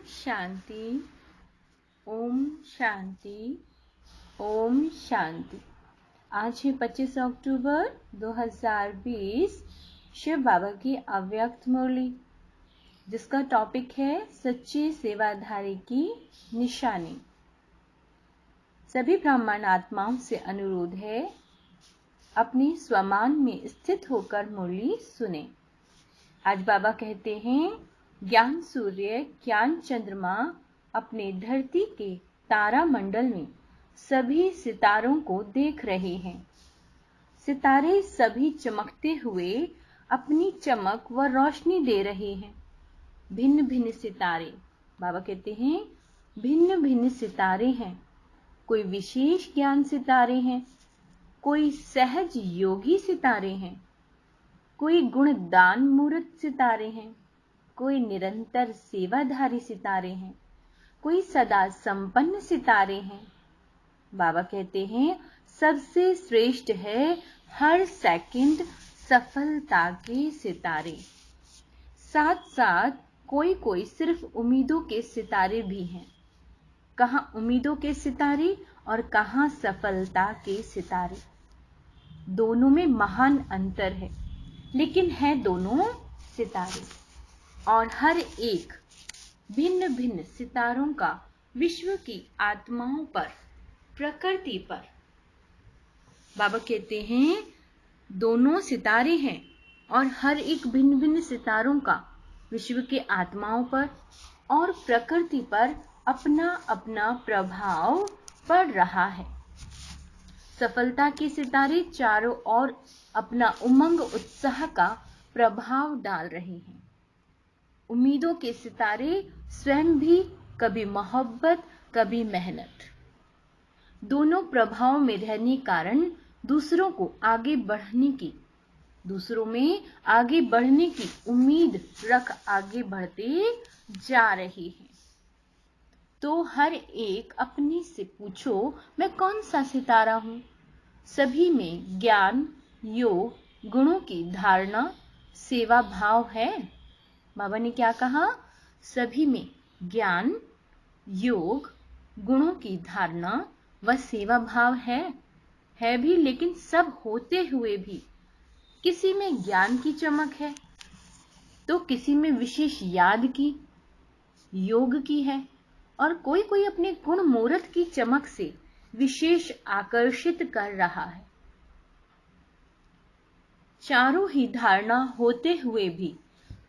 शांति। ओम शांति। ओम शांति। आज है 25 अक्टूबर 2020, शिव बाबा की अव्यक्त मुरली, जिसका टॉपिक है सच्चे सेवाधारी की निशानी। सभी ब्राह्मण आत्माओं से अनुरोध है, अपनी स्वमान में स्थित होकर मुरली सुने। आज बाबा कहते हैं, ज्ञान सूर्य ज्ञान चंद्रमा अपने धरती के तारा मंडल में सभी सितारों को देख रहे हैं। सितारे सभी चमकते हुए अपनी चमक व रोशनी दे रहे हैं। भिन्न भिन्न सितारे, बाबा कहते हैं, भिन्न भिन्न सितारे हैं। कोई विशेष ज्ञान सितारे हैं, कोई सहज योगी सितारे हैं, कोई गुणदान मूर्त सितारे हैं, कोई निरंतर सेवाधारी सितारे हैं, कोई सदा संपन्न सितारे हैं। बाबा कहते हैं, सबसे श्रेष्ठ है हर सेकंड सफलता के सितारे। साथ साथ कोई कोई सिर्फ उम्मीदों के सितारे भी हैं। कहाँ उम्मीदों के सितारे और कहाँ सफलता के सितारे। दोनों में महान अंतर है, लेकिन है दोनों सितारे। और हर एक भिन्न भिन्न सितारों का विश्व की आत्माओं पर, प्रकृति पर। बाबा कहते हैं, दोनों सितारे हैं और हर एक भिन्न भिन्न सितारों का विश्व के आत्माओं पर और प्रकृति पर अपना अपना प्रभाव पड़ रहा है। सफलता के सितारे चारों ओर अपना उमंग उत्साह का प्रभाव डाल रहे हैं। उम्मीदों के सितारे स्वयं भी कभी मोहब्बत कभी मेहनत, दोनों प्रभाव में रहने कारण दूसरों में आगे बढ़ने की उम्मीद रख आगे बढ़ते जा रहे हैं। तो हर एक अपने से पूछो, मैं कौन सा सितारा हूं? सभी में ज्ञान, योग, गुणों की धारणा, सेवा भाव है। बाबा ने क्या कहा? सभी में ज्ञान, योग, गुणों की धारणा व सेवा भाव है भी, लेकिन सब होते हुए भी किसी में ज्ञान की चमक है तो किसी में विशेष याद की, योग की है, और कोई कोई अपने गुण मूर्त की चमक से विशेष आकर्षित कर रहा है। चारों ही धारणा होते हुए भी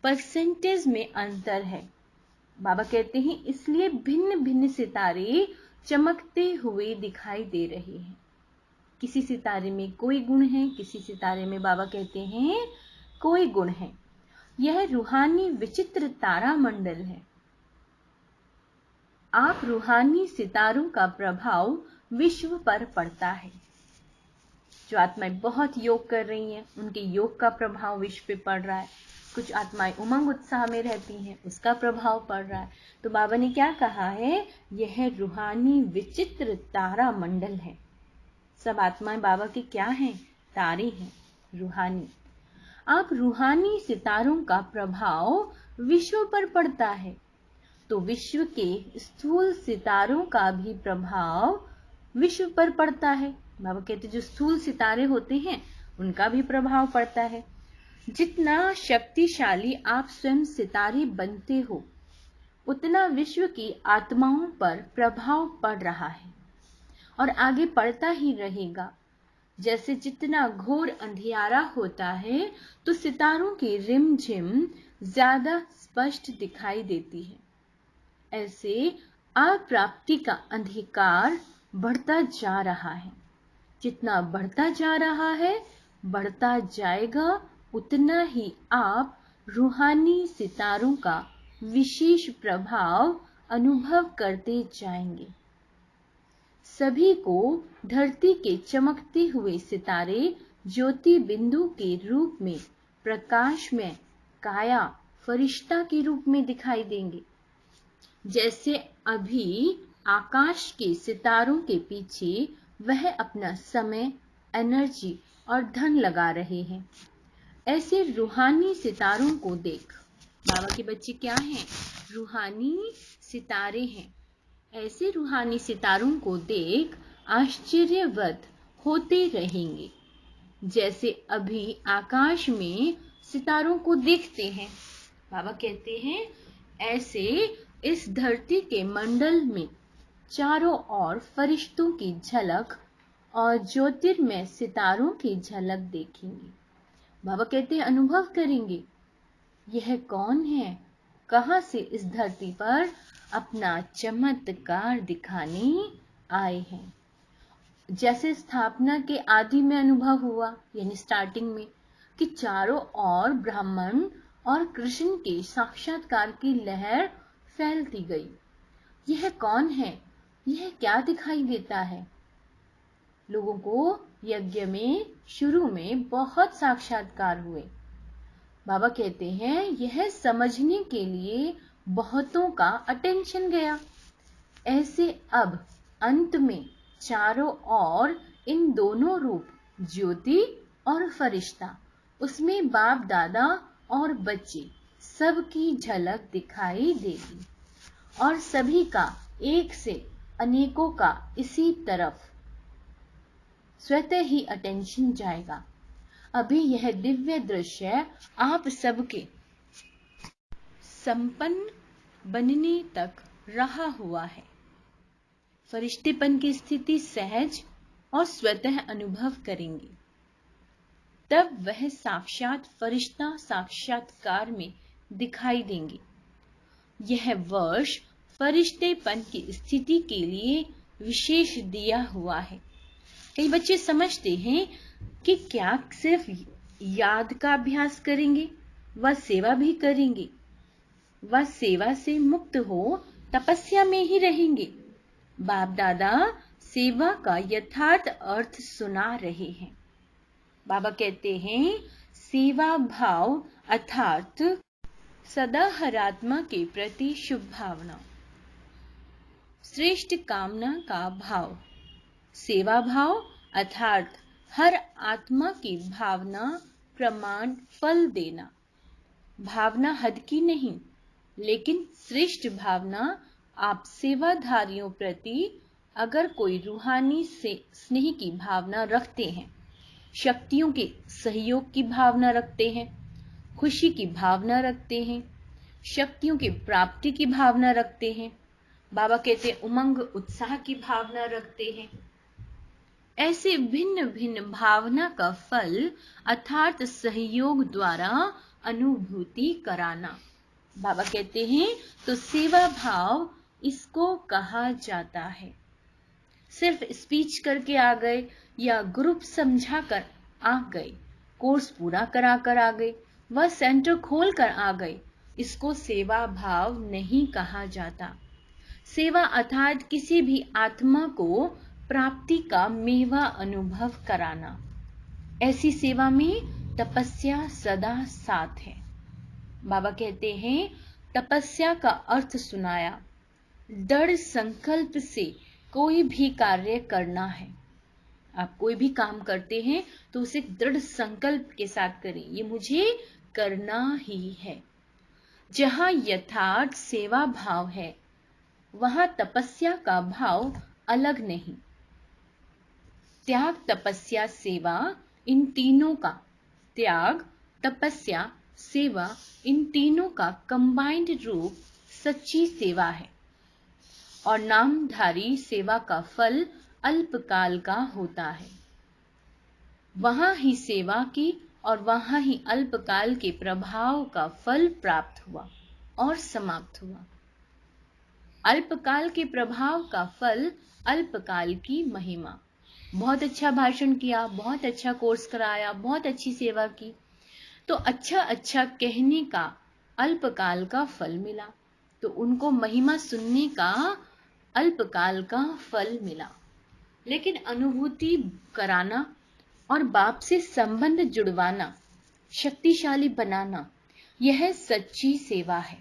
परसेंटेज में अंतर है। बाबा कहते हैं, इसलिए भिन्न भिन्न सितारे चमकते हुए दिखाई दे रहे हैं। किसी सितारे में कोई गुण है, किसी सितारे में बाबा कहते हैं कोई गुण है। यह रूहानी विचित्र तारा मंडल है। आप रूहानी सितारों का प्रभाव विश्व पर पड़ता है। जो आत्माएं बहुत योग कर रही हैं, उनके योग का प्रभाव विश्व पे पड़ रहा है। कुछ आत्माएं उमंग उत्साह में रहती हैं, उसका प्रभाव पड़ रहा है। तो बाबा ने क्या कहा है? यह रूहानी विचित्र तारा मंडल है। सब आत्माएं बाबा की क्या हैं? तारे हैं, रूहानी। आप रूहानी सितारों का प्रभाव विश्व पर पड़ता है, तो विश्व के स्थूल सितारों का भी प्रभाव विश्व पर पड़ता है। बाबा कहते, जो स्थूल सितारे होते हैं उनका भी प्रभाव पड़ता है। जितना शक्तिशाली आप स्वयं सितारे बनते हो, उतना विश्व की आत्माओं पर प्रभाव पड़ रहा है और आगे पड़ता ही रहेगा। जैसे जितना घोर अंधियारा होता है तो सितारों की रिमझिम ज्यादा स्पष्ट दिखाई देती है, ऐसे अप्राप्ति का अंधकार बढ़ता जा रहा है। जितना बढ़ता जा रहा है, बढ़ता जाएगा, उतना ही आप रूहानी सितारों का विशेष प्रभाव अनुभव करते जाएंगे। सभी को धरती के चमकते हुए सितारे ज्योति बिंदु के रूप में, प्रकाश में, काया फरिश्ता के रूप में दिखाई देंगे। जैसे अभी आकाश के सितारों के पीछे वह अपना समय, एनर्जी और धन लगा रहे हैं, ऐसे रूहानी सितारों को देख बाबा के बच्चे क्या हैं? रूहानी सितारे हैं। ऐसे रूहानी सितारों को देख आश्चर्यवत होते रहेंगे, जैसे अभी आकाश में सितारों को देखते हैं। बाबा कहते हैं ऐसे इस धरती के मंडल में चारों ओर फरिश्तों की झलक और ज्योतिर्मय सितारों की झलक देखेंगे। बाबा कहते हैं अनुभव करेंगे, यह कौन है, कहां से इस धरती पर अपना चमत्कार दिखाने आए हैं। जैसे स्थापना के आदि में अनुभव हुआ, यानी स्टार्टिंग में, कि चारों ओर ब्राह्मण और कृष्ण के साक्षात्कार की लहर फैलती गई। यह कौन है, यह क्या दिखाई देता है। लोगों को यज्ञ में शुरू में बहुत साक्षात्कार हुए। बाबा कहते हैं यह समझने के लिए बहुतों का अटेंशन गया। ऐसे अब अंत में चारों ओर इन दोनों रूप, ज्योति और फरिश्ता, उसमें बाप दादा और बच्चे, सबकी झलक दिखाई देगी और सभी का एक से अनेकों का इसी तरफ स्वतः ही अटेंशन जाएगा। अभी यह दिव्य दृश्य आप सबके संपन्न बनने तक रहा हुआ है। फरिश्तेपन की स्थिति सहज और स्वतः अनुभव करेंगे, तब वह साक्षात फरिश्ता साक्षात्कार में दिखाई देंगे। यह वर्ष फरिश्तेपन की स्थिति के लिए विशेष दिया हुआ है। कई बच्चे समझते हैं कि क्या सिर्फ याद का अभ्यास करेंगे व सेवा भी करेंगे, व सेवा से मुक्त हो तपस्या में ही रहेंगे। बाप दादा सेवा का यथार्थ अर्थ सुना रहे हैं। बाबा कहते हैं सेवा भाव अर्थात सदा हरात्मा के प्रति शुभ भावना, श्रेष्ठ कामना का भाव, सेवा भाव अर्थात हर आत्मा की भावना प्रमाण फल देना। भावना हद की नहीं, लेकिन श्रेष्ठ भावना आप सेवाधारियों प्रति अगर कोई रूहानी से स्नेह की भावना रखते हैं, शक्तियों के सहयोग की भावना रखते हैं, खुशी की भावना रखते हैं, शक्तियों की प्राप्ति की भावना रखते हैं, बाबा कहते हैं उमंग उत्साह की भावना रखते हैं, ऐसे भिन्न भिन्न भावना का फल अर्थात सहयोग द्वारा अनुभूति कराना। बाबा कहते हैं तो सेवा भाव इसको कहा जाता है। सिर्फ स्पीच करके आ गए या ग्रुप समझा कर आ गए, कोर्स पूरा करा कर आ गए, वह सेंटर खोल कर आ गए, इसको सेवा भाव नहीं कहा जाता। सेवा अर्थात किसी भी आत्मा को प्राप्ति का मेवा अनुभव कराना। ऐसी सेवा में तपस्या सदा साथ है। बाबा कहते हैं तपस्या का अर्थ सुनाया, दृढ़ संकल्प से कोई भी कार्य करना है। आप कोई भी काम करते हैं तो उसे दृढ़ संकल्प के साथ करें, ये मुझे करना ही है। जहां यथार्थ सेवा भाव है वहां तपस्या का भाव अलग नहीं। त्याग तपस्या सेवा इन तीनों का, त्याग तपस्या सेवा इन तीनों का कंबाइंड रूप सच्ची सेवा है। और नामधारी सेवा का फल अल्पकाल का होता है। वहां ही सेवा की और वहां ही अल्पकाल के प्रभाव का फल प्राप्त हुआ और समाप्त हुआ। अल्पकाल के प्रभाव का फल, अल्पकाल की महिमा। बहुत अच्छा भाषण किया, बहुत अच्छा कोर्स कराया, बहुत अच्छी सेवा की, तो अच्छा अच्छा कहने का अल्पकाल का फल मिला, तो उनको महिमा सुनने का अल्पकाल का फल मिला। लेकिन अनुभूति कराना और बाप से संबंध जुड़वाना, शक्तिशाली बनाना, यह सच्ची सेवा है।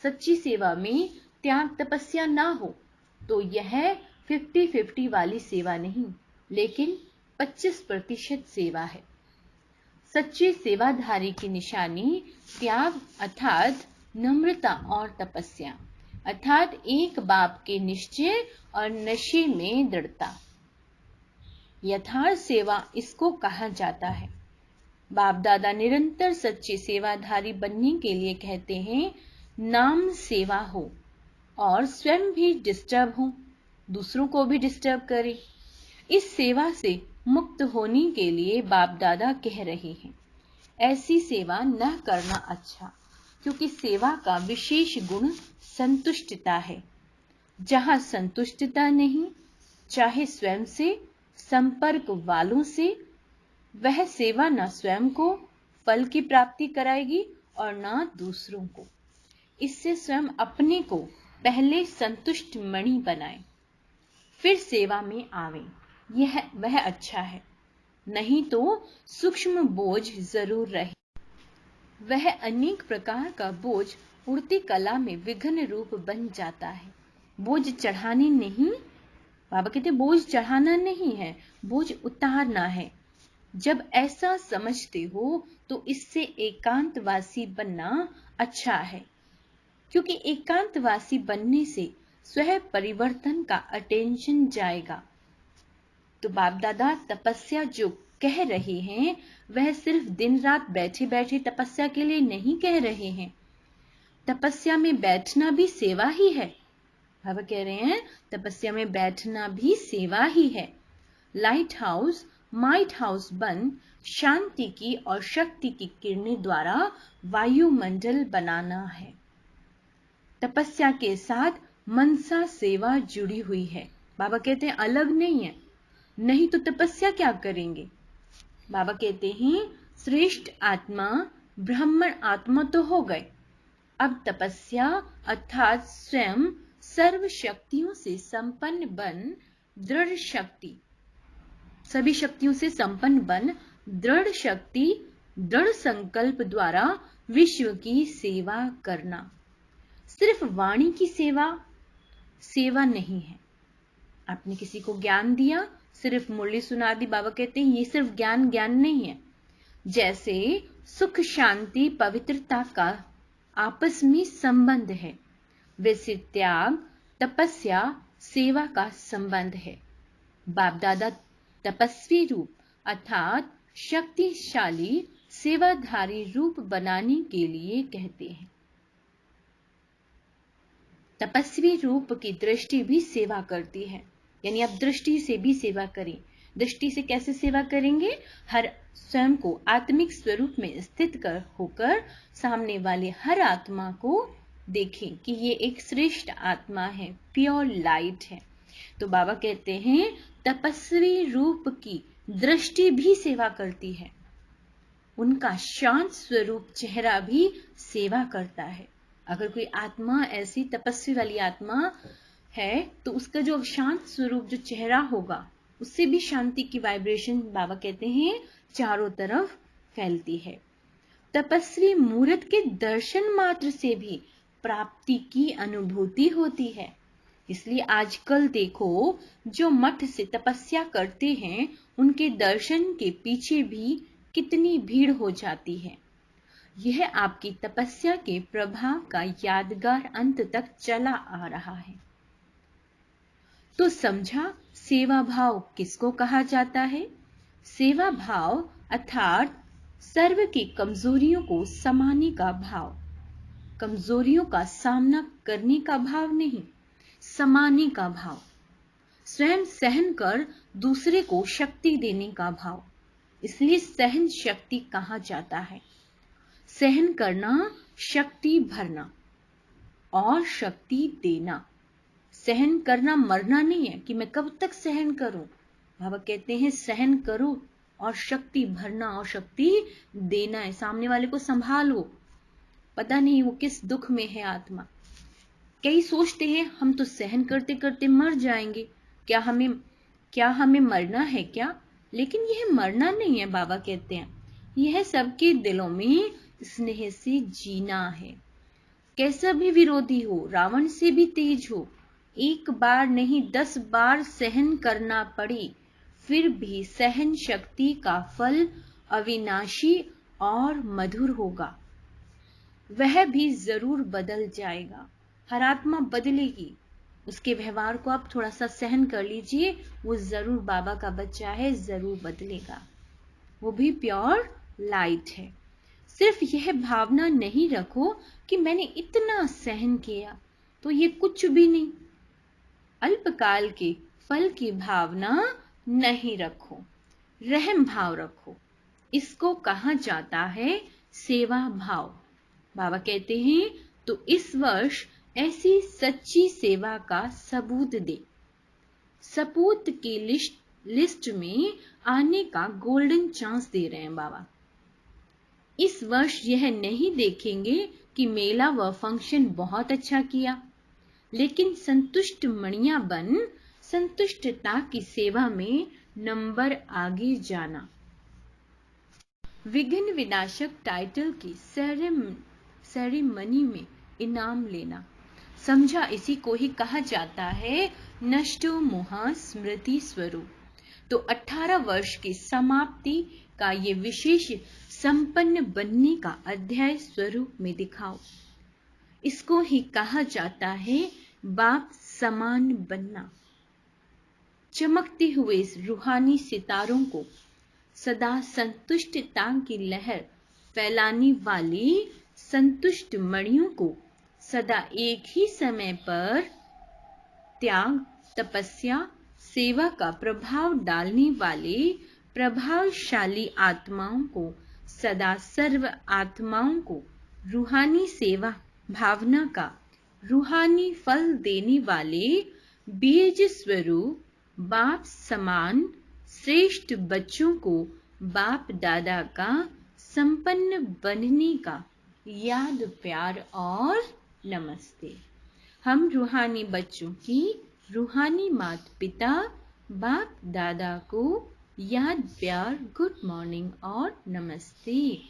सच्ची सेवा में त्याग तपस्या ना हो तो यह 50-50 वाली सेवा नहीं, लेकिन 25% सेवा है। सच्चे सेवाधारी की निशानी त्याग अर्थात नम्रता और तपस्या अर्थात एक बाप के निश्चय और नशे में दृढ़ता। यथार्थ सेवा इसको कहा जाता है। बाप दादा निरंतर सच्चे सेवाधारी बनने के लिए कहते हैं, नाम सेवा हो और स्वयं भी डिस्टर्ब हो, दूसरों को भी डिस्टर्ब करे। इस सेवा से मुक्त होने के लिए बाप दादा कह रहे हैं, ऐसी सेवा न करना अच्छा, क्योंकि सेवा का विशेष गुण संतुष्टता है। जहां संतुष्टता नहीं, चाहे स्वयं से, संपर्क वालों से, वह सेवा न स्वयं को फल की प्राप्ति कराएगी और न दूसरों को। इससे स्वयं अपने को पहले संतुष्ट मणि बनाए, फिर सेवा में आवे, यह वह अच्छा है। नहीं तो सूक्ष्म बोझ जरूर रहे। वह अनेक प्रकार का बोझ उड़ती कला में विघ्न रूप बन जाता है। बोझ चढ़ाने नहीं, बाबा कहते बोझ चढ़ाना नहीं है, बोझ उतारना है। जब ऐसा समझते हो तो इससे एकांतवासी बनना अच्छा है, क्योंकि एकांतवासी बनने से स्वयं परिवर्तन का अटेंशन जाएगा। तो बाप दादा तपस्या जो कह रहे हैं वह सिर्फ दिन रात बैठे बैठे तपस्या के लिए नहीं कह रहे हैं। तपस्या में बैठना भी सेवा ही है। बाबा कह रहे हैं तपस्या में बैठना भी सेवा ही है। लाइट हाउस माइट हाउस बन शांति की और शक्ति की किरणें द्वारा वायुमंडल बनाना है। तपस्या के साथ मनसा सेवा जुड़ी हुई है। बाबा कहते हैं अलग नहीं है, नहीं तो तपस्या क्या करेंगे। बाबा कहते हैं श्रेष्ठ आत्मा ब्राह्मण आत्मा तो हो गए, अब तपस्या अर्थात स्वयं सर्व शक्तियों से संपन्न बन दृढ़ शक्ति, सभी शक्तियों से संपन्न बन दृढ़ शक्ति दृढ़ संकल्प द्वारा विश्व की सेवा करना। सिर्फ वाणी की सेवा नहीं है। आपने किसी को ज्ञान दिया, सिर्फ मुरली सुना दी, बाबा कहते हैं ये सिर्फ ज्ञान नहीं है। जैसे सुख शांति पवित्रता का आपस में संबंध है, वैसे त्याग तपस्या सेवा का संबंध है। बाप दादा तपस्वी रूप अर्थात शक्तिशाली सेवाधारी रूप बनाने के लिए कहते हैं। तपस्वी रूप की दृष्टि भी सेवा करती है, यानी आप दृष्टि से भी सेवा करें। दृष्टि से कैसे सेवा करेंगे? हर स्वयं को आत्मिक स्वरूप में स्थित होकर सामने वाले हर आत्मा को देखें कि ये एक श्रेष्ठ आत्मा है, प्योर लाइट है। तो बाबा कहते हैं तपस्वी रूप की दृष्टि भी सेवा करती है, उनका शांत स्वरूप चेहरा भी सेवा करता है। अगर कोई आत्मा ऐसी तपस्वी वाली आत्मा है तो उसका जो शांत स्वरूप जो चेहरा होगा उससे भी शांति की वाइब्रेशन बाबा कहते हैं चारों तरफ फैलती है। तपस्वी मूर्त के दर्शन मात्र से भी प्राप्ति की अनुभूति होती है। इसलिए आजकल देखो जो मठ से तपस्या करते हैं उनके दर्शन के पीछे भी कितनी भीड़ हो जाती है। यह आपकी तपस्या के प्रभाव का यादगार अंत तक चला आ रहा है। तो समझा सेवा भाव किसको कहा जाता है? सेवा भाव अर्थात सर्व की कमजोरियों को समाने का भाव, कमजोरियों का सामना करने का भाव नहीं, समाने का भाव, स्वयं सहन कर दूसरे को शक्ति देने का भाव। इसलिए सहन शक्ति कहा जाता है। सहन करना, शक्ति भरना और शक्ति देना। सहन करना मरना नहीं है कि मैं कब तक सहन करूं। बाबा कहते हैं सहन करो और शक्ति भरना और शक्ति देना है। सामने वाले को संभालो, पता नहीं वो किस दुख में है आत्मा। कई सोचते हैं हम तो सहन करते करते मर जाएंगे, क्या हमें मरना है क्या? लेकिन यह मरना नहीं है। बाबा कहते हैं यह सबके दिलों में स्नेह से जीना है। कैसा भी विरोधी हो, रावण से भी तेज हो, एक बार नहीं 10 बार सहन करना पड़े, फिर भी सहन शक्ति का फल अविनाशी और मधुर होगा। वह भी जरूर बदल जाएगा। हर आत्मा बदलेगी। उसके व्यवहार को आप थोड़ा सा सहन कर लीजिए, वो जरूर बाबा का बच्चा है, जरूर बदलेगा। वो भी प्योर लाइट है। सिर्फ यह भावना नहीं रखो कि मैंने इतना सहन किया तो ये कुछ भी नहीं। अल्पकाल के फल की भावना नहीं रखो, रहम भाव रखो। इसको कहा जाता है सेवा भाव। बाबा कहते हैं तो इस वर्ष ऐसी सच्ची सेवा का सबूत दे। सपूत की लिस्ट में आने का गोल्डन चांस दे रहे हैं बाबा। इस वर्ष यह नहीं देखेंगे कि मेला व फंक्शन बहुत अच्छा किया, लेकिन संतुष्ट मणिया बन संतुष्टता की सेवा में नंबर आगे जाना। विघ्न विनाशक टाइटल की सेरेमनी में इनाम लेना, समझा इसी को ही कहा जाता है नष्टो मोह स्मृति स्वरूप। तो 18 वर्ष की समाप्ति का ये विशेष संपन्न बनने का अध्याय स्वरूप में दिखाओ। इसको ही कहा जाता है बाप समान बनना। चमकते हुए रूहानी सितारों को सदा संतुष्टता की लहर फैलाने वाली संतुष्ट मणियों को सदा एक ही समय पर त्याग, तपस्या, सेवा का प्रभाव डालने वाले प्रभावशाली आत्माओं को सदा सर्व आत्माओं को रूहानी सेवा भावना का रूहानी फल देने वाले बीज स्वरूप बाप समान श्रेष्ठ बच्चों को बाप दादा का संपन्न बनने का याद प्यार और नमस्ते। हम रूहानी बच्चों की रूहानी माता पिता बाप दादा को याद प्यार गुड मॉर्निंग और नमस्ते।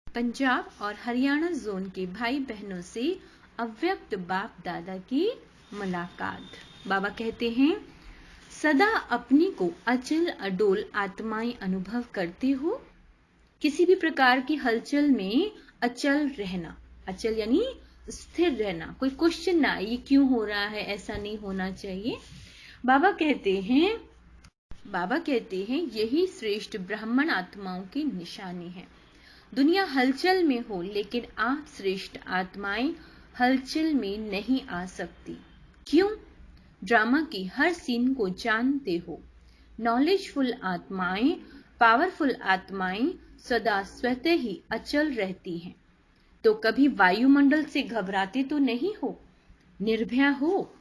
पंजाब और हरियाणा जोन के भाई बहनों से अव्यक्त बाप दादा की मुलाकात। बाबा कहते हैं सदा अपनी को अचल अडोल आत्माएं अनुभव करते हो। किसी भी प्रकार की हलचल में अचल रहना, अचल यानी स्थिर रहना, कोई क्वेश्चन ना ये क्यों हो रहा है, ऐसा नहीं होना चाहिए। बाबा कहते हैं यही श्रेष्ठ ब्राह्मण आत्माओं की निशानी है। दुनिया हलचल में हो लेकिन आप श्रेष्ठ आत्माएं हलचल में नहीं आ सकती। क्यों? ड्रामा की हर सीन को जानते हो। नॉलेजफुल आत्माएं, पावरफुल आत्माएं सदा स्वतः ही अचल रहती हैं। तो कभी वायुमंडल से घबराते तो नहीं हो। निर्भय हो,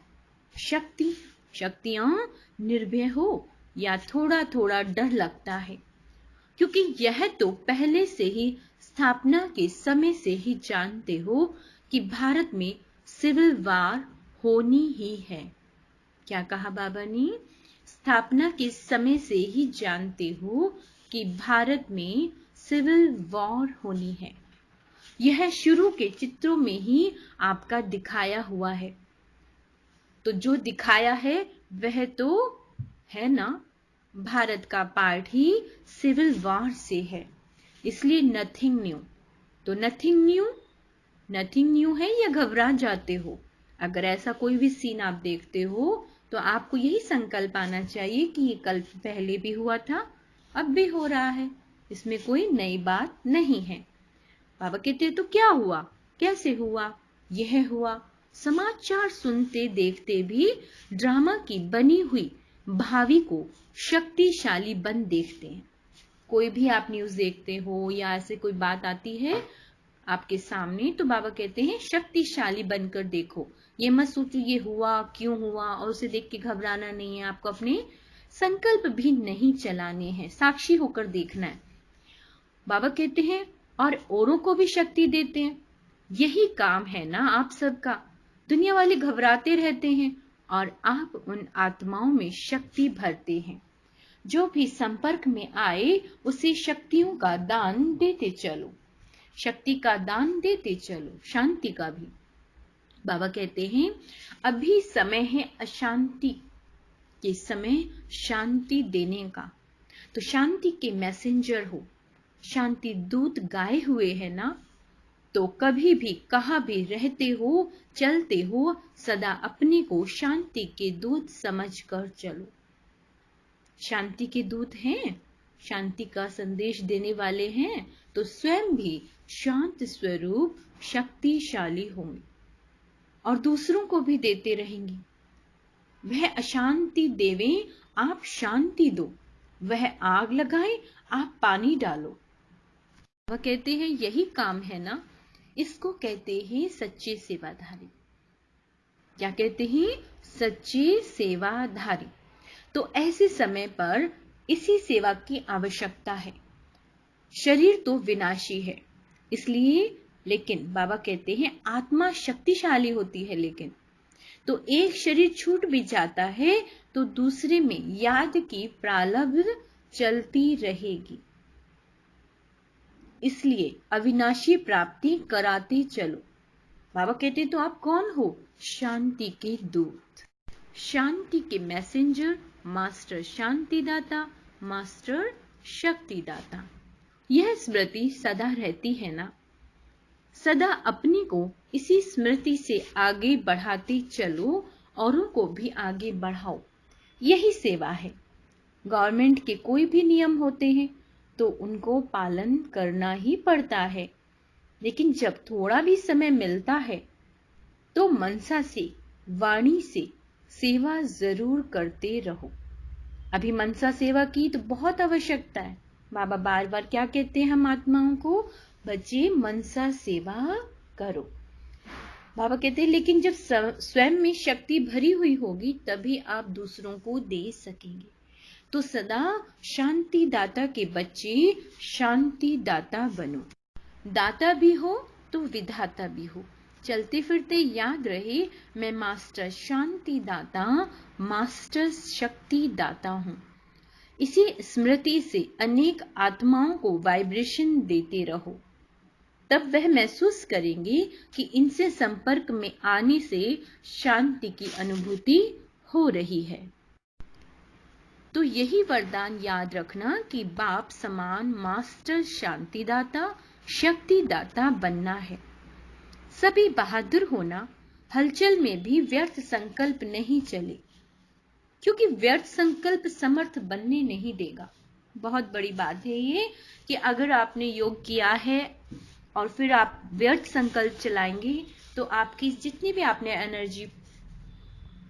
शक्तियां निर्भय हो या थोड़ा थोड़ा डर लगता है, क्योंकि यह तो पहले से ही स्थापना के समय से ही जानते हो कि भारत में सिविल वार होनी ही है। क्या कहा बाबा ने? स्थापना के समय से ही जानते हो कि भारत में सिविल वॉर होनी है। यह शुरू के चित्रों में ही आपका दिखाया हुआ है। तो जो दिखाया है वह तो है ना, भारत का पार्ट ही सिविल वॉर से है, इसलिए नथिंग न्यू। तो नथिंग न्यू है या घबरा जाते हो? अगर ऐसा कोई भी सीन आप देखते हो तो आपको यही संकल्प आना चाहिए कि ये कल पहले भी हुआ था, अब भी हो रहा है, इसमें कोई नई बात नहीं है। बाबा कहते तो क्या हुआ, कैसे हुआ, यह हुआ। समाचार सुनते देखते भी ड्रामा की बनी हुई भावी को शक्तिशाली बन देखते हैं। कोई भी आप न्यूज देखते हो या ऐसे कोई बात आती है आपके सामने, तो बाबा कहते हैं शक्तिशाली बनकर देखो। ये मत सोचो ये हुआ क्यों हुआ और उसे देख के घबराना नहीं है। आपको अपने संकल्प भी नहीं चलाने हैं, साक्षी होकर देखना है। बाबा कहते हैं और औरों को भी शक्ति देते हैं। यही काम है ना आप सबका। दुनिया वाले घबराते रहते हैं और आप उन आत्माओं में शक्ति भरते हैं। जो भी संपर्क में आए उसे शक्तियों का दान देते चलो, शक्ति का दान देते चलो, शांति का भी। बाबा कहते हैं अभी समय है अशांति के समय शांति देने का। तो शांति के मैसेंजर हो, शांति दूत गाए हुए है ना, तो कभी भी कहाँ भी रहते हो, चलते हो, सदा अपने को शांति के दूत समझकर चलो। शांति के दूत हैं, शांति का संदेश देने वाले हैं, तो स्वयं भी शांत स्वरूप शक्तिशाली होंगे और दूसरों को भी देते रहेंगे। वह अशांति देवे, आप शांति दो। वह आग लगाए, आप पानी डालो। वह कहते हैं यही काम है ना, इसको कहते हैं सच्चे सेवाधारी। क्या कहते हैं? सच्चे सेवाधारी। तो ऐसे समय पर इसी सेवा की आवश्यकता है। शरीर तो विनाशी है, इसलिए, लेकिन बाबा कहते हैं आत्मा शक्तिशाली होती है। लेकिन तो एक शरीर छूट भी जाता है तो दूसरे में याद की प्रारब्ध चलती रहेगी। इसलिए अविनाशी प्राप्ति कराते चलो। बाबा कहते तो आप कौन हो? शांति के दूत, शांति के मैसेंजर, मास्टर शांतिदाता, मास्टर शक्तिदाता। यह स्मृति सदा रहती है ना। सदा अपने को इसी स्मृति से आगे बढ़ाते चलो, औरों को भी आगे बढ़ाओ। यही सेवा है। गवर्नमेंट के कोई भी नियम होते हैं तो उनको पालन करना ही पड़ता है, लेकिन जब थोड़ा भी समय मिलता है तो मनसा से, वाणी से सेवा जरूर करते रहो। अभी मनसा सेवा की तो बहुत आवश्यकता है। बाबा बार बार क्या कहते हैं हम आत्माओं को? बच्चे मनसा सेवा करो। बाबा कहते हैं लेकिन जब स्वयं में शक्ति भरी हुई होगी तभी आप दूसरों को दे सकेंगे। तो सदा शांति दाता के बच्चे शांति दाता बनो। दाता भी हो तो विधाता भी हो। चलते फिरते याद रहे, मैं मास्टर शांति दाता, मास्टर शक्ति दाता हूं। इसी स्मृति से अनेक आत्माओं को वाइब्रेशन देते रहो, तब वह महसूस करेंगे कि इनसे संपर्क में आने से शांति की अनुभूति हो रही है। तो यही वरदान याद रखना कि बाप समान मास्टर शांतिदाता, शक्तिदाता बनना है। सभी बहादुर होना, हलचल में भी व्यर्थ संकल्प नहीं चले, क्योंकि व्यर्थ संकल्प समर्थ बनने नहीं देगा। बहुत बड़ी बात है ये कि अगर आपने योग किया है और फिर आप व्यर्थ संकल्प चलाएंगे तो आपकी जितनी भी आपने एनर्जी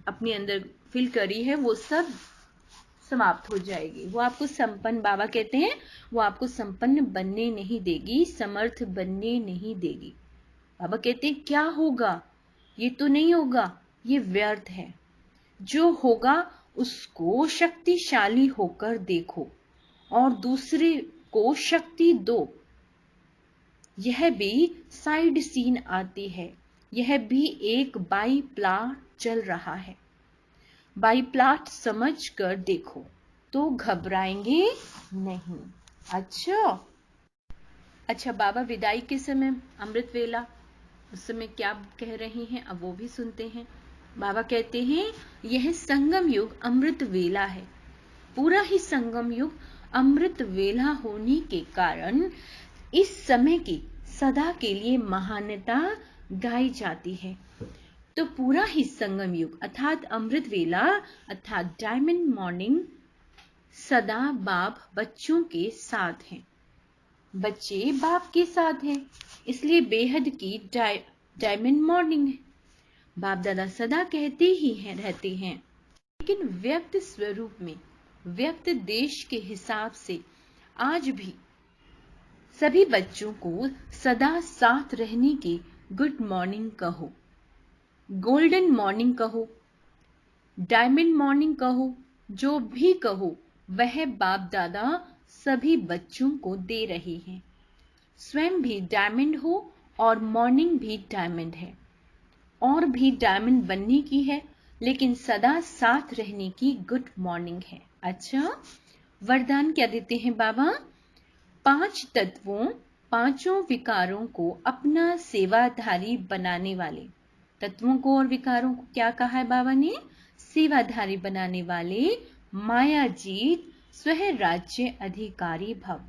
अपने अंदर फिल करी है वो सब समाप्त हो जाएगी। वो आपको संपन्न, बाबा कहते हैं, वो आपको संपन्न बनने नहीं देगी, समर्थ बनने नहीं देगी। बाबा कहते हैं क्या होगा? ये तो नहीं होगा, ये व्यर्थ है। जो होगा उसको शक्तिशाली होकर देखो और दूसरे को शक्ति दो। यह भी साइड सीन आती है, यह भी एक बाई प्लाट चल रहा है। बाई प्लाट समझ कर देखो तो घबराएंगे नहीं। अच्छा बाबा विदाई के समय अमृत वेला, उस समय क्या कह रहे हैं अब वो भी सुनते हैं। बाबा कहते हैं यह संगम युग अमृत वेला है। पूरा ही संगम युग अमृत वेला होने के कारण इस समय की सदा के लिए महानता गाई जाती है। तो पूरा ही संगम युग अर्थात अमृत वेला अर्थात डायमंड मॉर्निंग सदा बाप बच्चों के साथ हैं, बच्चे बाप के साथ हैं, इसलिए बेहद की डायमंड मॉर्निंग है। बाप दादा सदा कहते ही रहते हैं, लेकिन व्यक्त स्वरूप में, व्यक्त देश के हिसाब से आज भी सभी बच्चों को सदा साथ रहने की गुड मॉर्निंग कहो, गोल्डन मॉर्निंग कहो, डायमंड मॉर्निंग कहो, जो भी कहो वह बाप दादा सभी बच्चों को दे रहे हैं। स्वयं भी डायमंड हो और मॉर्निंग भी डायमंड है, और भी डायमंड बनने की है, लेकिन सदा साथ रहने की गुड मॉर्निंग है। अच्छा, वरदान क्या देते हैं बाबा? 5 तत्वों, 5 विकारों को अपना सेवाधारी बनाने वाले। तत्वों को और विकारों को क्या कहा है बाबा ने? सेवाधारी बनाने वाले माया जीत स्वह राज्य अधिकारी भव।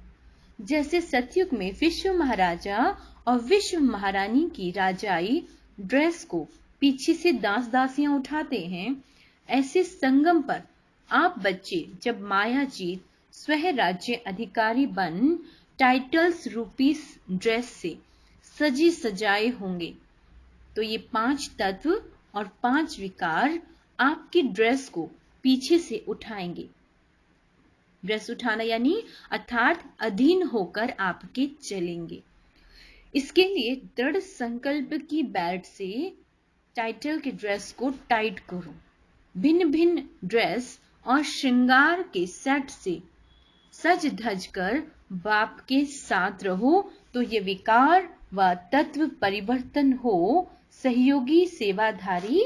जैसे सतयुग में विश्व महाराजा और विश्व महारानी की राजाई ड्रेस को पीछे से दास दासियां उठाते हैं, ऐसे संगम पर आप बच्चे जब माया जीत स्वह राज्य अधिकारी बन टाइटल्स रूपी ड्रेस से सजी सजाए होंगे, तो ये 5 तत्व और 5 विकार आपकी ड्रेस को पीछे से उठाएंगे। ड्रेस उठाना यानी अर्थात अधीन होकर आपके चलेंगे। इसके लिए दृढ़ संकल्प की बेल्ट से टाइटल के ड्रेस को टाइट करो। भिन्न भिन्न ड्रेस और श्रृंगार के सेट से सज धज कर बाप के साथ रहो, तो ये विकार व तत्व परिवर्तन हो सहयोगी सेवाधारी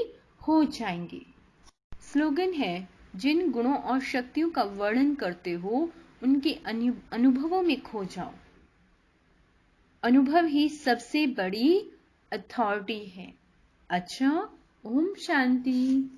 हो जाएंगे। स्लोगन है, जिन गुणों और शक्तियों का वर्णन करते हो उनके अनुभवों में खो जाओ। अनुभव ही सबसे बड़ी अथॉरिटी है। अच्छा, ओम शांति।